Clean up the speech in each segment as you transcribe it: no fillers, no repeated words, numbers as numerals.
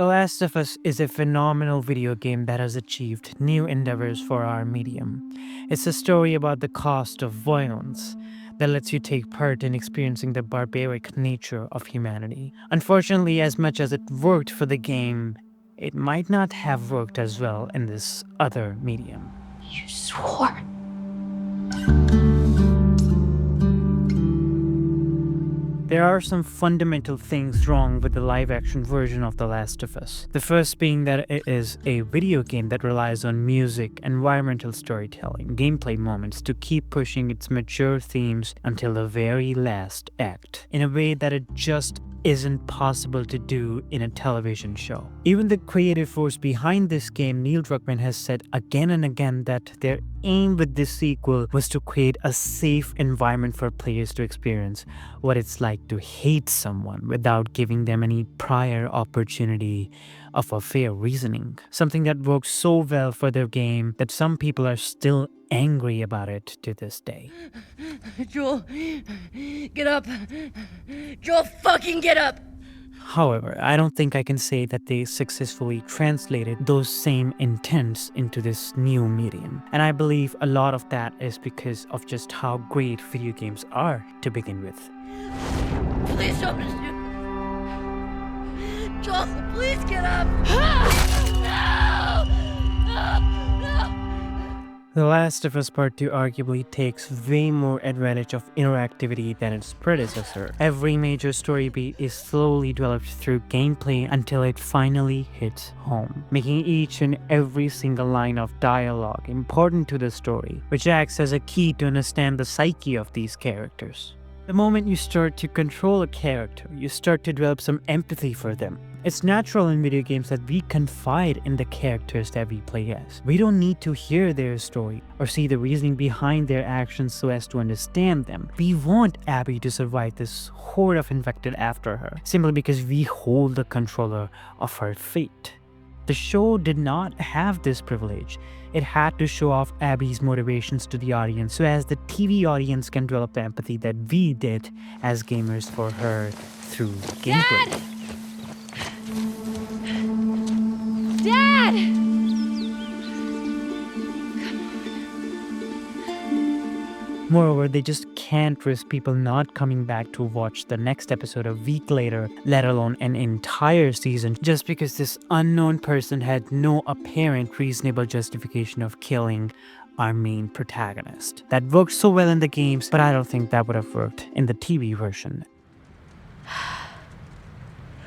The Last of Us is a phenomenal video game that has achieved new endeavors for our medium. It's a story about the cost of violence that lets you take part in experiencing the barbaric nature of humanity. Unfortunately, as much as it worked for the game, it might not have worked as well in this other medium. You swore. There are some fundamental things wrong with the live-action version of The Last of Us. The first being that it is a video game that relies on music, environmental storytelling, gameplay moments to keep pushing its mature themes until the very last act, in a way that it just isn't possible to do in a television show. Even the creative force behind this game, Neil Druckmann, has said again and again that their aim with this sequel was to create a safe environment for players to experience what it's like to hate someone without giving them any prior opportunity of a fair reasoning. Something that works so well for their game that some people are still angry about it to this day. Joel, get up. Joel, fucking get up. However, I don't think I can say that they successfully translated those same intents into this new medium. And I believe a lot of that is because of just how great video games are to begin with. Please don't shoot. Joel, please get up. The Last of Us Part 2 arguably takes way more advantage of interactivity than its predecessor. Every major story beat is slowly developed through gameplay until it finally hits home, making each and every single line of dialogue important to the story, which acts as a key to understand the psyche of these characters. The moment you start to control a character, you start to develop some empathy for them. It's natural in video games that we confide in the characters that we play as. We don't need to hear their story or see the reasoning behind their actions so as to understand them. We want Abby to survive this horde of infected after her, simply because we hold the controller of her fate. The show did not have this privilege. It had to show off Abby's motivations to the audience so as the TV audience can develop the empathy that we did as gamers for her through gameplay. Dad! Moreover, they just can't risk people not coming back to watch the next episode a week later, let alone an entire season, just because this unknown person had no apparent reasonable justification of killing our main protagonist. That worked so well in the games, but I don't think that would have worked in the TV version.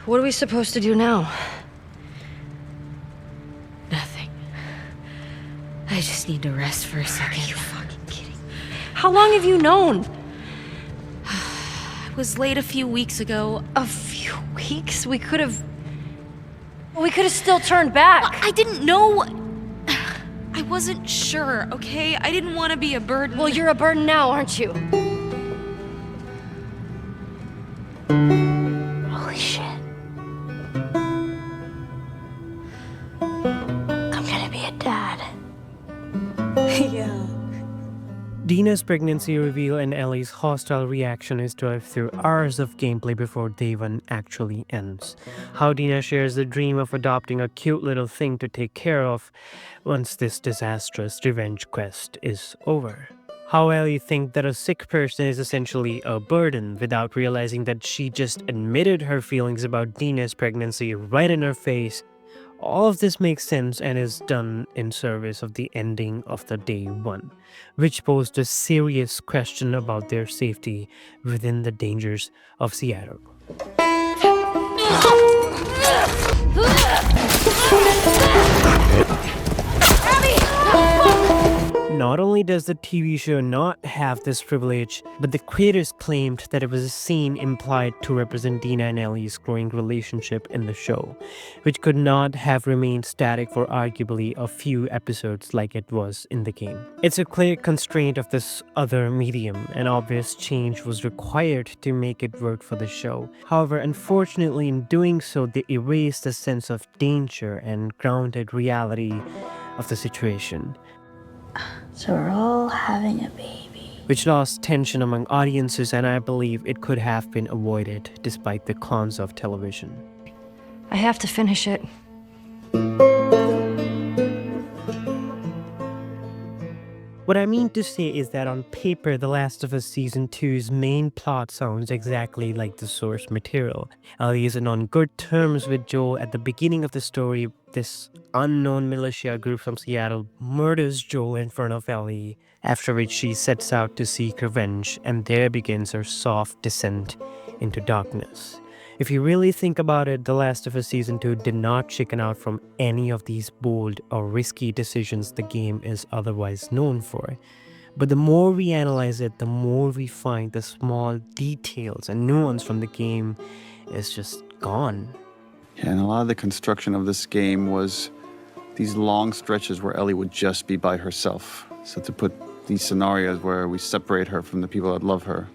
What are we supposed to do now? Nothing. I just need to rest for a second. Are you fucking kidding? How long have you known? I was late a few weeks ago. A few weeks? We could have still turned back. I didn't know. I wasn't sure, okay? I didn't want to be a burden. Well, you're a burden now, aren't you? Holy shit. I'm gonna be a dad. Yeah. Dina's pregnancy reveal and Ellie's hostile reaction is derived through hours of gameplay before day one actually ends. How Dina shares the dream of adopting a cute little thing to take care of once this disastrous revenge quest is over. How Ellie thinks that a sick person is essentially a burden without realizing that she just admitted her feelings about Dina's pregnancy right in her face. All of this makes sense and is done in service of the ending of the day one, which posed a serious question about their safety within the dangers of Seattle. Not only does the TV show not have this privilege, but the creators claimed that it was a scene implied to represent Dina and Ellie's growing relationship in the show, which could not have remained static for arguably a few episodes like it was in the game. It's a clear constraint of this other medium, and obvious change was required to make it work for the show. However, unfortunately in doing so, they erased the sense of danger and grounded reality of the situation, So we're all having a baby. which lost tension among audiences, and I believe it could have been avoided despite the cons of television. I have to finish it. What I mean to say is that on paper, The Last of Us Season 2's main plot sounds exactly like the source material. Ellie isn't on good terms with Joel at the beginning of the story. This unknown militia group from Seattle murders Joel in front of Ellie, after which she sets out to seek revenge, and there begins her soft descent into darkness. If you really think about it, The Last of Us Season 2 did not chicken out from any of these bold or risky decisions the game is otherwise known for. But the more we analyze it, the more we find the small details and nuance from the game is just gone. Yeah, and a lot of the construction of this game was these long stretches where Ellie would just be by herself. So to put these scenarios where we separate her from the people that love her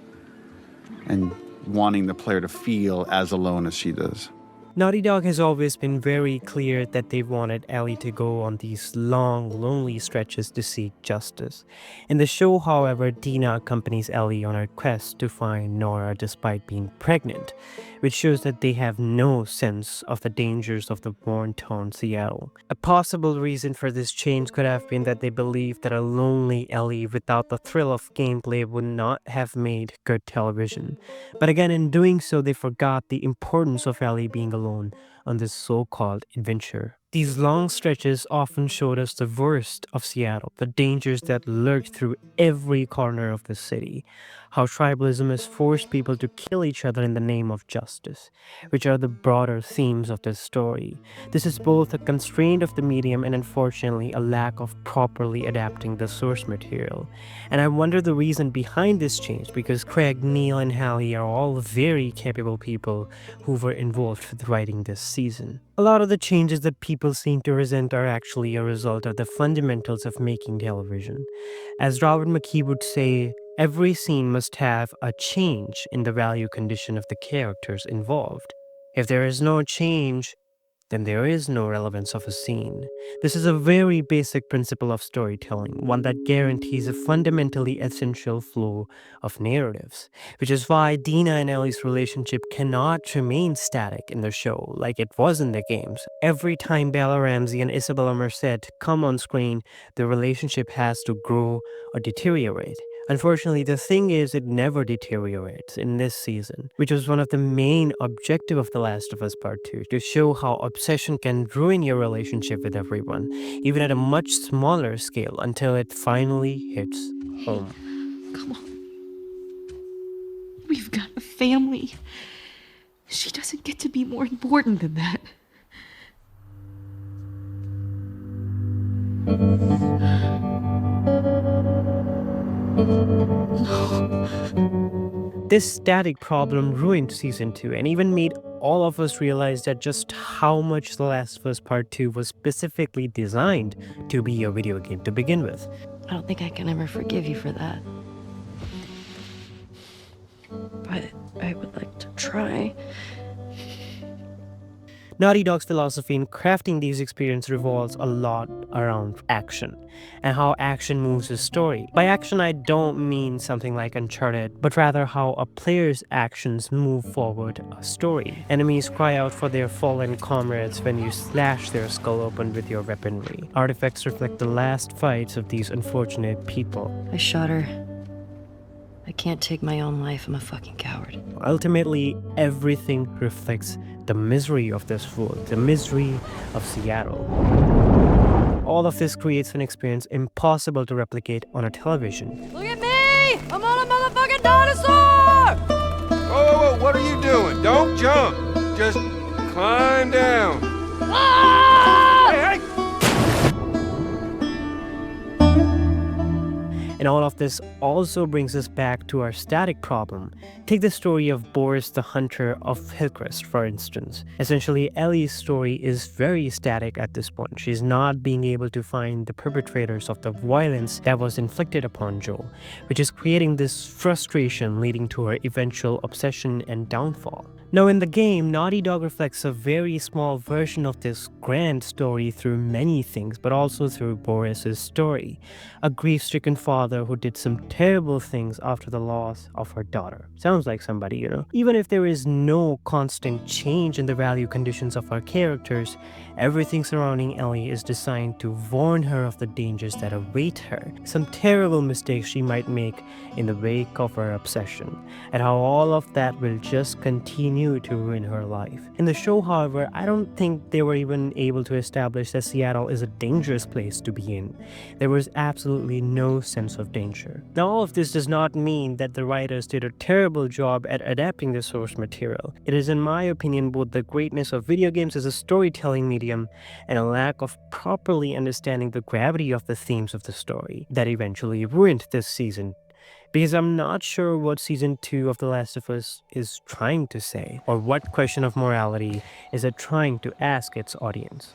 and wanting the player to feel as alone as she does. Naughty Dog has always been very clear that they wanted Ellie to go on these long, lonely stretches to seek justice. In the show, however, Dina accompanies Ellie on her quest to find Nora despite being pregnant, which shows that they have no sense of the dangers of the war-torn Seattle. A possible reason for this change could have been that they believed that a lonely Ellie without the thrill of gameplay would not have made good television. But again, in doing so, they forgot the importance of Ellie being alone on this so-called adventure. These long stretches often showed us the worst of Seattle, the dangers that lurk through every corner of the city, how tribalism has forced people to kill each other in the name of justice, which are the broader themes of this story. This is both a constraint of the medium and unfortunately a lack of properly adapting the source material. And I wonder the reason behind this change, because Craig, Neil, and Hallie are all very capable people who were involved with writing this season. A lot of the changes that people seem to resent are actually a result of the fundamentals of making television. As Robert McKee would say, every scene must have a change in the value condition of the characters involved. If there is no change, then there is no relevance of a scene. This is a very basic principle of storytelling, one that guarantees a fundamentally essential flow of narratives, which is why Dina and Ellie's relationship cannot remain static in the show like it was in the games. Every time Bella Ramsey and Isabella Merced come on screen, the relationship has to grow or deteriorate. Unfortunately, the thing is, it never deteriorates in this season, which was one of the main objectives of The Last of Us Part 2, to show how obsession can ruin your relationship with everyone, even at a much smaller scale, until it finally hits home. Come on. We've got a family. She doesn't get to be more important than that. This static problem ruined Season 2 and even made all of us realize that just how much The Last of Us Part 2 was specifically designed to be a video game to begin with. I don't think I can ever forgive you for that. But I would like to try. Naughty Dog's philosophy in crafting these experiences revolves a lot around action and how action moves the story. By action, I don't mean something like Uncharted, but rather how a player's actions move forward a story. Enemies cry out for their fallen comrades when you slash their skull open with your weaponry. Artifacts reflect the last fights of these unfortunate people. I shot her. I can't take my own life. I'm a fucking coward. Ultimately, everything reflects the misery of this world, the misery of Seattle. All of this creates an experience impossible to replicate on a television. Look at me! I'm on a motherfucking dinosaur! Whoa, what are you doing? Don't jump. Just climb down. Ah! Hey! And all of this also brings us back to our static problem. Take the story of Boris the Hunter of Hillcrest, for instance. Essentially, Ellie's story is very static at this point. She's not being able to find the perpetrators of the violence that was inflicted upon Joel, which is creating this frustration leading to her eventual obsession and downfall. Now in the game, Naughty Dog reflects a very small version of this grand story through many things, but also through Boris's story. A grief-stricken father who did some terrible things after the loss of her daughter. Sounds like somebody, you know. Even if there is no constant change in the value conditions of our characters, everything surrounding Ellie is designed to warn her of the dangers that await her. Some terrible mistakes she might make in the wake of her obsession, and how all of that will just continue to ruin her life. In the show, however, I don't think they were even able to establish that Seattle is a dangerous place to be in. There was absolutely no sense of danger. Now, all of this does not mean that the writers did a terrible job at adapting the source material. It is, in my opinion, both the greatness of video games as a storytelling medium and a lack of properly understanding the gravity of the themes of the story that eventually ruined this season. Because I'm not sure what Season 2 of The Last of Us is trying to say, or what question of morality is it trying to ask its audience.